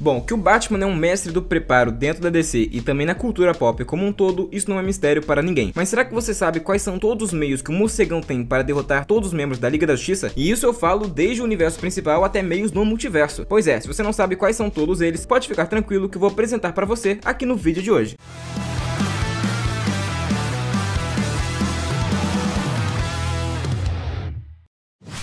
Bom, que o Batman é um mestre do preparo dentro da DC e também na cultura pop como um todo, isso não é mistério para ninguém. Mas será que você sabe quais são todos os meios que o morcegão tem para derrotar todos os membros da Liga da Justiça? E isso eu falo desde o universo principal até meios no multiverso. Pois é, se você não sabe quais são todos eles, pode ficar tranquilo que eu vou apresentar para você aqui no vídeo de hoje.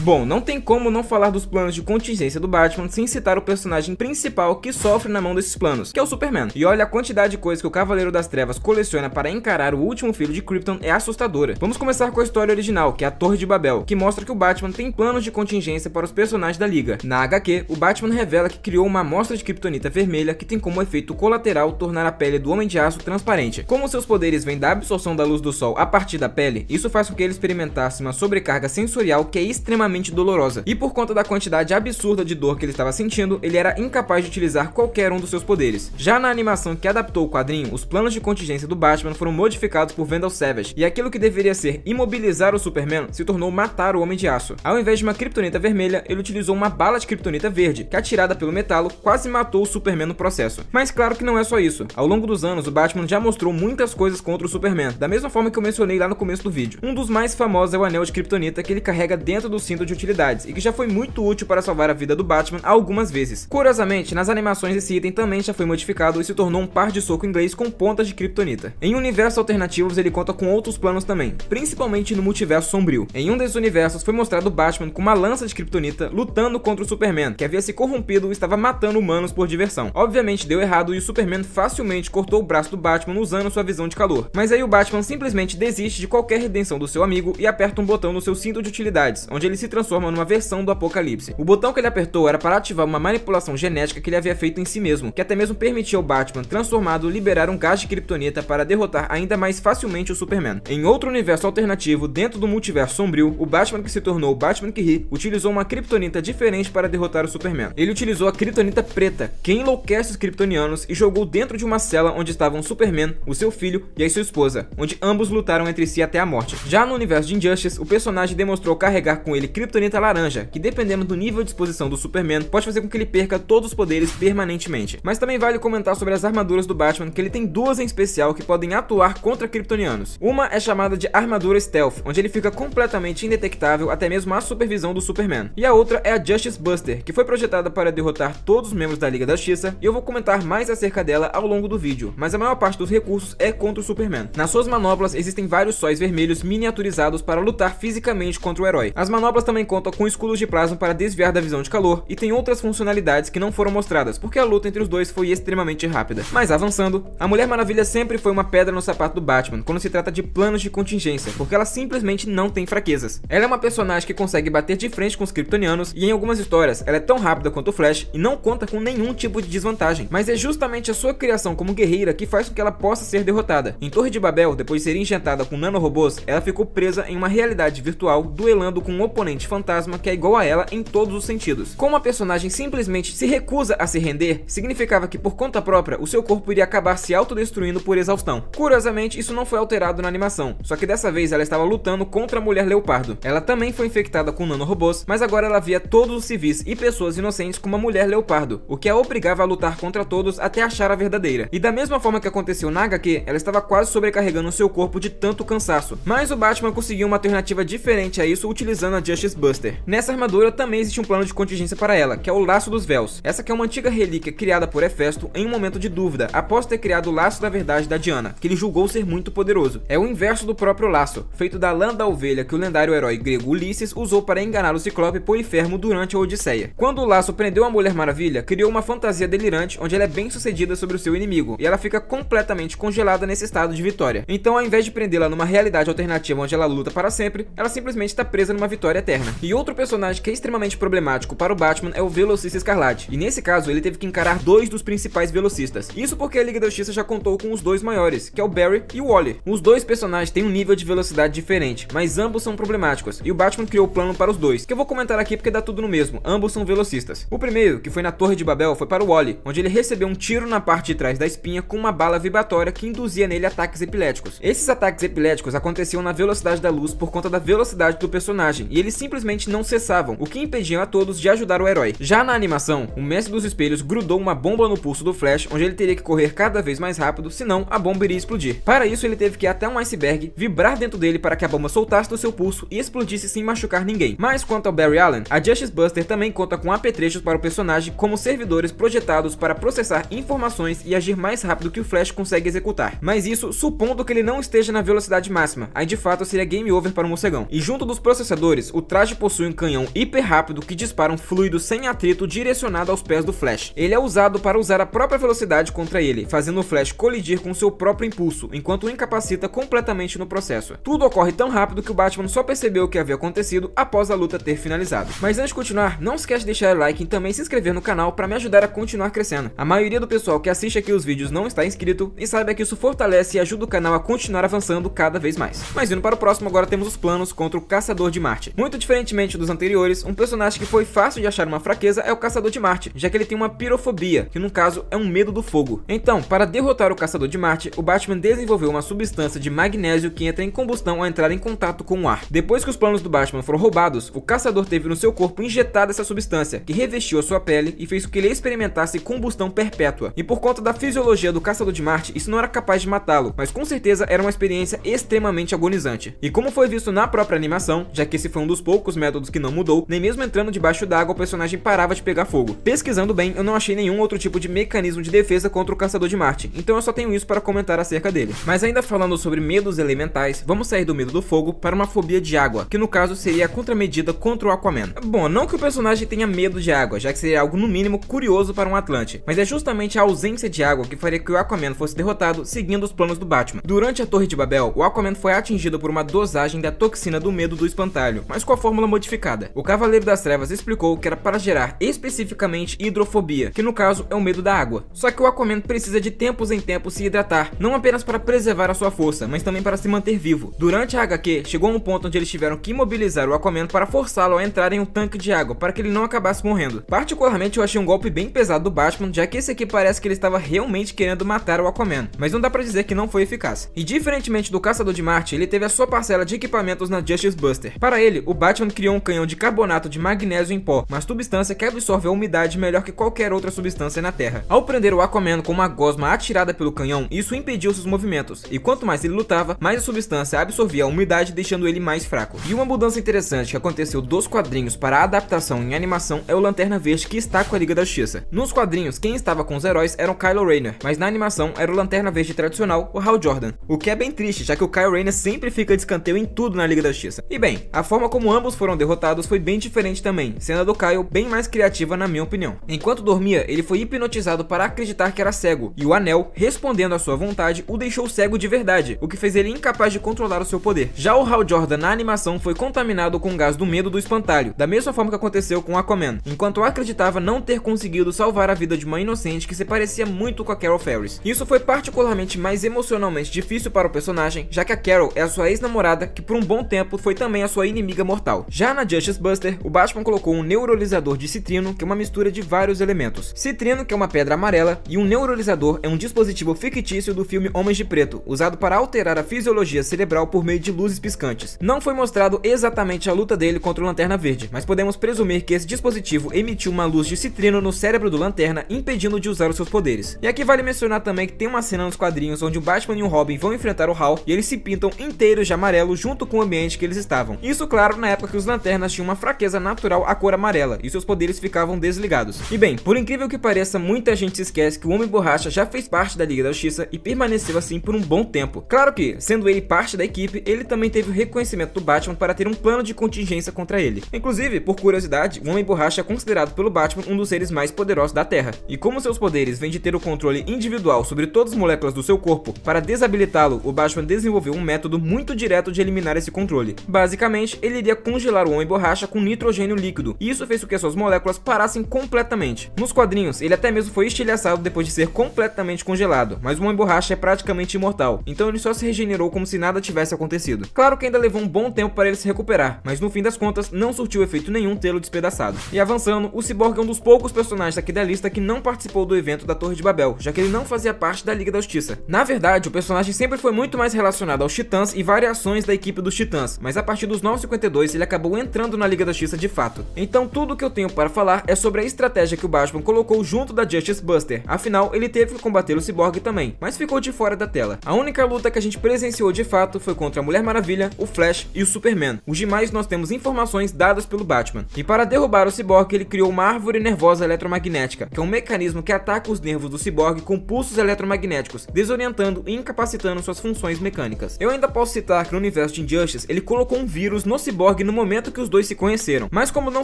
Bom, não tem como não falar dos planos de contingência do Batman sem citar o personagem principal que sofre na mão desses planos, que é o Superman. E olha, a quantidade de coisas que o Cavaleiro das Trevas coleciona para encarar o último filho de Krypton é assustadora. Vamos começar com a história original, que é a Torre de Babel, que mostra que o Batman tem planos de contingência para os personagens da Liga. Na HQ, o Batman revela que criou uma amostra de kryptonita vermelha que tem como efeito colateral tornar a pele do Homem de Aço transparente. Como seus poderes vêm da absorção da luz do sol a partir da pele, isso faz com que ele experimentasse uma sobrecarga sensorial que é extremamente dolorosa, e por conta da quantidade absurda de dor que ele estava sentindo, ele era incapaz de utilizar qualquer um dos seus poderes. Já na animação que adaptou o quadrinho, os planos de contingência do Batman foram modificados por Vandal Savage, e aquilo que deveria ser imobilizar o Superman se tornou matar o Homem de Aço. Ao invés de uma kryptonita vermelha, ele utilizou uma bala de kryptonita verde, que atirada pelo metalo quase matou o Superman no processo. Mas claro que não é só isso. Ao longo dos anos, o Batman já mostrou muitas coisas contra o Superman, da mesma forma que eu mencionei lá no começo do vídeo. Um dos mais famosos é o anel de kryptonita que ele carrega dentro do cinto de utilidades e que já foi muito útil para salvar a vida do Batman algumas vezes. Curiosamente, nas animações esse item também já foi modificado e se tornou um par de soco inglês com pontas de kryptonita. Em universos alternativos ele conta com outros planos também, principalmente no multiverso sombrio. Em um desses universos foi mostrado o Batman com uma lança de kryptonita lutando contra o Superman, que havia se corrompido e estava matando humanos por diversão. Obviamente deu errado e o Superman facilmente cortou o braço do Batman usando sua visão de calor. Mas aí o Batman simplesmente desiste de qualquer redenção do seu amigo e aperta um botão no seu cinto de utilidades, onde ele se transforma numa versão do Apocalipse. O botão que ele apertou era para ativar uma manipulação genética que ele havia feito em si mesmo, que até mesmo permitia ao Batman transformado liberar um gás de kryptonita para derrotar ainda mais facilmente o Superman. Em outro universo alternativo, dentro do multiverso sombrio, o Batman que se tornou o Batman que ri utilizou uma kryptonita diferente para derrotar o Superman. Ele utilizou a kryptonita preta, que enlouquece os kryptonianos, e jogou dentro de uma cela onde estavam o Superman, o seu filho e a sua esposa, onde ambos lutaram entre si até a morte. Já no universo de Injustice, o personagem demonstrou carregar com ele kryptonita laranja, que dependendo do nível de exposição do Superman, pode fazer com que ele perca todos os poderes permanentemente. Mas também vale comentar sobre as armaduras do Batman, que ele tem duas em especial que podem atuar contra kryptonianos. Uma é chamada de armadura Stealth, onde ele fica completamente indetectável até mesmo à supervisão do Superman. E a outra é a Justice Buster, que foi projetada para derrotar todos os membros da Liga da Justiça, e eu vou comentar mais acerca dela ao longo do vídeo, mas a maior parte dos recursos é contra o Superman. Nas suas manoplas existem vários sóis vermelhos miniaturizados para lutar fisicamente contra o herói. As manoplas também contam com escudos de plasma para desviar da visão de calor e tem outras funcionalidades que não foram mostradas, porque a luta entre os dois foi extremamente rápida. Mas avançando, a Mulher Maravilha sempre foi uma pedra no sapato do Batman quando se trata de planos de contingência, porque ela simplesmente não tem fraquezas. Ela é uma personagem que consegue bater de frente com os kryptonianos e em algumas histórias ela é tão rápida quanto o Flash e não conta com nenhum tipo de desvantagem, mas é justamente a sua criação como guerreira que faz com que ela possa ser derrotada. Em Torre de Babel, depois de ser injetada com nanorobôs, ela ficou presa em uma realidade virtual, duelando com um oponente fantasma que é igual a ela em todos os sentidos. Como a personagem simplesmente se recusa a se render, significava que por conta própria o seu corpo iria acabar se autodestruindo por exaustão. Curiosamente, isso não foi alterado na animação, só que dessa vez ela estava lutando contra a Mulher Leopardo. Ela também foi infectada com nanorobôs, mas agora ela via todos os civis e pessoas inocentes como a Mulher Leopardo, o que a obrigava a lutar contra todos até achar a verdadeira. E da mesma forma que aconteceu na HQ, ela estava quase sobrecarregando seu corpo de tanto cansaço, mas o Batman conseguiu uma alternativa diferente a isso utilizando a Justice Buster. Nessa armadura também existe um plano de contingência para ela, que é o Laço dos Véus. Essa que é uma antiga relíquia criada por Hefesto em um momento de dúvida, após ter criado o Laço da Verdade da Diana, que ele julgou ser muito poderoso. É o inverso do próprio laço, feito da lã da ovelha que o lendário herói grego Ulisses usou para enganar o Ciclope Polifermo durante a Odisseia. Quando o laço prendeu a Mulher Maravilha, criou uma fantasia delirante onde ela é bem sucedida sobre o seu inimigo, e ela fica completamente congelada nesse estado de vitória. Então, ao invés de prendê-la numa realidade alternativa onde ela luta para sempre, ela simplesmente está presa numa vitória eterna. E outro personagem que é extremamente problemático para o Batman é o Velocista Escarlate, e nesse caso ele teve que encarar dois dos principais velocistas. Isso porque a Liga da Justiça já contou com os dois maiores, que é o Barry e o Wally. Os dois personagens têm um nível de velocidade diferente, mas ambos são problemáticos, e o Batman criou o plano para os dois, que eu vou comentar aqui porque dá tudo no mesmo, ambos são velocistas. O primeiro, que foi na Torre de Babel, foi para o Wally, onde ele recebeu um tiro na parte de trás da espinha com uma bala vibratória que induzia nele ataques epiléticos. Esses ataques epiléticos aconteciam na velocidade da luz por conta da velocidade do personagem, e ele simplesmente simplesmente não cessavam, o que impedia a todos de ajudar o herói. Já na animação, o Mestre dos Espelhos grudou uma bomba no pulso do Flash, onde ele teria que correr cada vez mais rápido, senão a bomba iria explodir. Para isso, ele teve que ir até um iceberg, vibrar dentro dele para que a bomba soltasse do seu pulso e explodisse sem machucar ninguém. Mas quanto ao Barry Allen, a Justice Buster também conta com apetrechos para o personagem como servidores projetados para processar informações e agir mais rápido que o Flash consegue executar. Mas isso supondo que ele não esteja na velocidade máxima, aí de fato seria game over para o morcegão. E junto dos processadores, o traje possui um canhão hiper rápido que dispara um fluido sem atrito direcionado aos pés do Flash. Ele é usado para usar a própria velocidade contra ele, fazendo o Flash colidir com seu próprio impulso, enquanto o incapacita completamente no processo. Tudo ocorre tão rápido que o Batman só percebeu o que havia acontecido após a luta ter finalizado. Mas antes de continuar, não esquece de deixar o like e também se inscrever no canal para me ajudar a continuar crescendo. A maioria do pessoal que assiste aqui os vídeos não está inscrito e saiba que isso fortalece e ajuda o canal a continuar avançando cada vez mais. Mas indo para o próximo, agora temos os planos contra o Caçador de Marte. Muito diferentemente dos anteriores, um personagem que foi fácil de achar uma fraqueza é o Caçador de Marte, já que ele tem uma pirofobia, que no caso é um medo do fogo. Então, para derrotar o Caçador de Marte, o Batman desenvolveu uma substância de magnésio que entra em combustão ao entrar em contato com o ar. Depois que os planos do Batman foram roubados, o Caçador teve no seu corpo injetada essa substância, que revestiu a sua pele e fez com que ele experimentasse combustão perpétua. E por conta da fisiologia do Caçador de Marte, isso não era capaz de matá-lo, mas com certeza era uma experiência extremamente agonizante. E como foi visto na própria animação, já que esse foi um dos poucos métodos que não mudou, nem mesmo entrando debaixo d'água o personagem parava de pegar fogo. Pesquisando bem, eu não achei nenhum outro tipo de mecanismo de defesa contra o Caçador de Marte, então eu só tenho isso para comentar acerca dele. Mas ainda falando sobre medos elementais, vamos sair do medo do fogo para uma fobia de água, que no caso seria a contramedida contra o Aquaman. Bom, não que o personagem tenha medo de água, já que seria algo no mínimo curioso para um Atlante, mas é justamente a ausência de água que faria que o Aquaman fosse derrotado seguindo os planos do Batman. Durante a Torre de Babel, o Aquaman foi atingido por uma dosagem da toxina do medo do espantalho, mas com a fórmula modificada. O Cavaleiro das Trevas explicou que era para gerar especificamente hidrofobia, que no caso é o medo da água. Só que o Aquaman precisa de tempos em tempos se hidratar, não apenas para preservar a sua força, mas também para se manter vivo. Durante a HQ, chegou a um ponto onde eles tiveram que imobilizar o Aquaman para forçá-lo a entrar em um tanque de água, para que ele não acabasse morrendo. Particularmente eu achei um golpe bem pesado do Batman, já que esse aqui parece que ele estava realmente querendo matar o Aquaman, mas não dá pra dizer que não foi eficaz. E diferentemente do Caçador de Marte, ele teve a sua parcela de equipamentos na Justice Buster. Para ele, o Batman criou um canhão de carbonato de magnésio em pó, uma substância que absorve a umidade melhor que qualquer outra substância na Terra. Ao prender o Aquaman com uma gosma atirada pelo canhão, isso impediu seus movimentos, e quanto mais ele lutava, mais a substância absorvia a umidade, deixando ele mais fraco. E uma mudança interessante que aconteceu dos quadrinhos para a adaptação em animação é o Lanterna Verde que está com a Liga da Justiça. Nos quadrinhos, quem estava com os heróis era o Kylo Rayner, mas na animação era o Lanterna Verde tradicional, o Hal Jordan. O que é bem triste, já que o Kylo Rayner sempre fica de escanteio em tudo na Liga da Justiça. E bem, a forma como ambos foram derrotados foi bem diferente também, sendo a do Kyle bem mais criativa na minha opinião. Enquanto dormia, ele foi hipnotizado para acreditar que era cego, e o anel, respondendo à sua vontade, o deixou cego de verdade, o que fez ele incapaz de controlar o seu poder. Já o Hal Jordan na animação foi contaminado com o gás do medo do espantalho, da mesma forma que aconteceu com Aquaman, enquanto acreditava não ter conseguido salvar a vida de uma inocente que se parecia muito com a Carol Ferris. Isso foi particularmente mais emocionalmente difícil para o personagem, já que a Carol é a sua ex-namorada, que por um bom tempo foi também a sua inimiga mortal. Já na Justice Buster, o Batman colocou um neuralizador de citrino, que é uma mistura de vários elementos. Citrino, que é uma pedra amarela, e um neuralizador é um dispositivo fictício do filme Homens de Preto, usado para alterar a fisiologia cerebral por meio de luzes piscantes. Não foi mostrado exatamente a luta dele contra o Lanterna Verde, mas podemos presumir que esse dispositivo emitiu uma luz de citrino no cérebro do Lanterna, impedindo de usar os seus poderes. E aqui vale mencionar também que tem uma cena nos quadrinhos onde o Batman e o Robin vão enfrentar o Hal, e eles se pintam inteiros de amarelo junto com o ambiente que eles estavam. Isso, claro, na época que os Lanternas tinham uma fraqueza natural à cor amarela, e seus poderes ficavam desligados. E bem, por incrível que pareça, muita gente se esquece que o Homem Borracha já fez parte da Liga da Justiça e permaneceu assim por um bom tempo. Claro que, sendo ele parte da equipe, ele também teve o reconhecimento do Batman para ter um plano de contingência contra ele. Inclusive, por curiosidade, o Homem Borracha é considerado pelo Batman um dos seres mais poderosos da Terra. E como seus poderes vêm de ter o controle individual sobre todas as moléculas do seu corpo, para desabilitá-lo, o Batman desenvolveu um método muito direto de eliminar esse controle. Basicamente, ele iria congelar o Homem Borracha com nitrogênio líquido, e isso fez com que suas moléculas parassem completamente. Nos quadrinhos, ele até mesmo foi estilhaçado depois de ser completamente congelado, mas o Homem Borracha é praticamente imortal, então ele só se regenerou como se nada tivesse acontecido. Claro que ainda levou um bom tempo para ele se recuperar, mas no fim das contas não surtiu efeito nenhum tê-lo despedaçado. E avançando, o Cyborg é um dos poucos personagens aqui da lista que não participou do evento da Torre de Babel, já que ele não fazia parte da Liga da Justiça. Na verdade, o personagem sempre foi muito mais relacionado aos Titãs e variações da equipe dos Titãs, mas a partir dos 952 depois ele acabou entrando na Liga da Justiça de fato. Então tudo que eu tenho para falar é sobre a estratégia que o Batman colocou junto da Justice Buster, afinal ele teve que combater o Cyborg também, mas ficou de fora da tela. A única luta que a gente presenciou de fato foi contra a Mulher Maravilha, o Flash e o Superman. Os demais nós temos informações dadas pelo Batman. E para derrubar o Cyborg ele criou uma árvore nervosa eletromagnética, que é um mecanismo que ataca os nervos do Cyborg com pulsos eletromagnéticos, desorientando e incapacitando suas funções mecânicas. Eu ainda posso citar que no universo de Injustice ele colocou um vírus no Cyborg no momento que os dois se conheceram, mas como não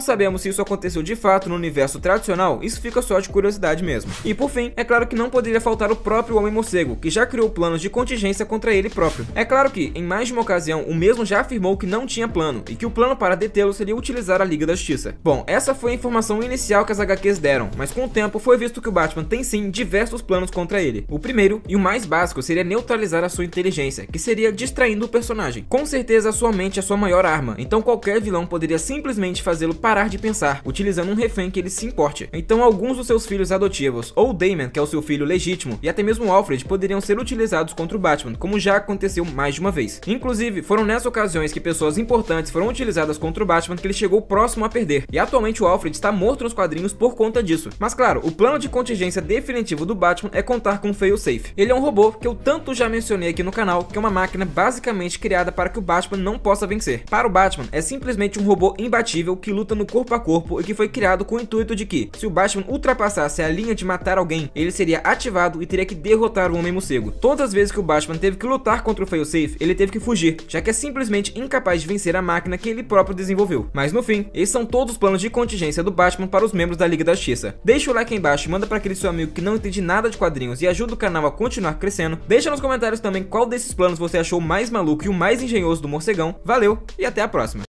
sabemos se isso aconteceu de fato no universo tradicional, isso fica só de curiosidade mesmo. E por fim, é claro que não poderia faltar o próprio Homem-Morcego, que já criou planos de contingência contra ele próprio. É claro que, em mais de uma ocasião, o mesmo já afirmou que não tinha plano, e que o plano para detê-lo seria utilizar a Liga da Justiça. Bom, essa foi a informação inicial que as HQs deram, mas com o tempo foi visto que o Batman tem sim diversos planos contra ele. O primeiro, e o mais básico, seria neutralizar a sua inteligência, que seria distraindo o personagem. Com certeza a sua mente é a sua maior arma, então qualquer vilão poderia simplesmente fazê-lo parar de pensar, utilizando um refém que ele se importe. Então alguns dos seus filhos adotivos, ou Damon, que é o seu filho legítimo, e até mesmo Alfred poderiam ser utilizados contra o Batman, como já aconteceu mais de uma vez. Inclusive, foram nessas ocasiões que pessoas importantes foram utilizadas contra o Batman que ele chegou próximo a perder, e atualmente o Alfred está morto nos quadrinhos por conta disso. Mas claro, o plano de contingência definitivo do Batman é contar com o Failsafe. Ele é um robô que eu tanto já mencionei aqui no canal, que é uma máquina basicamente criada para que o Batman não possa vencer. Para o Batman, é simplesmente um robô imbatível que luta no corpo a corpo e que foi criado com o intuito de que, se o Batman ultrapassasse a linha de matar alguém, ele seria ativado e teria que derrotar o Homem-Morcego. Todas as vezes que o Batman teve que lutar contra o Failsafe, ele teve que fugir, já que é simplesmente incapaz de vencer a máquina que ele próprio desenvolveu. Mas no fim, esses são todos os planos de contingência do Batman para os membros da Liga da Justiça. Deixa o like aí embaixo, manda para aquele seu amigo que não entende nada de quadrinhos e ajuda o canal a continuar crescendo. Deixa nos comentários também qual desses planos você achou mais maluco e o mais engenhoso do Morcegão. Valeu e até a próxima!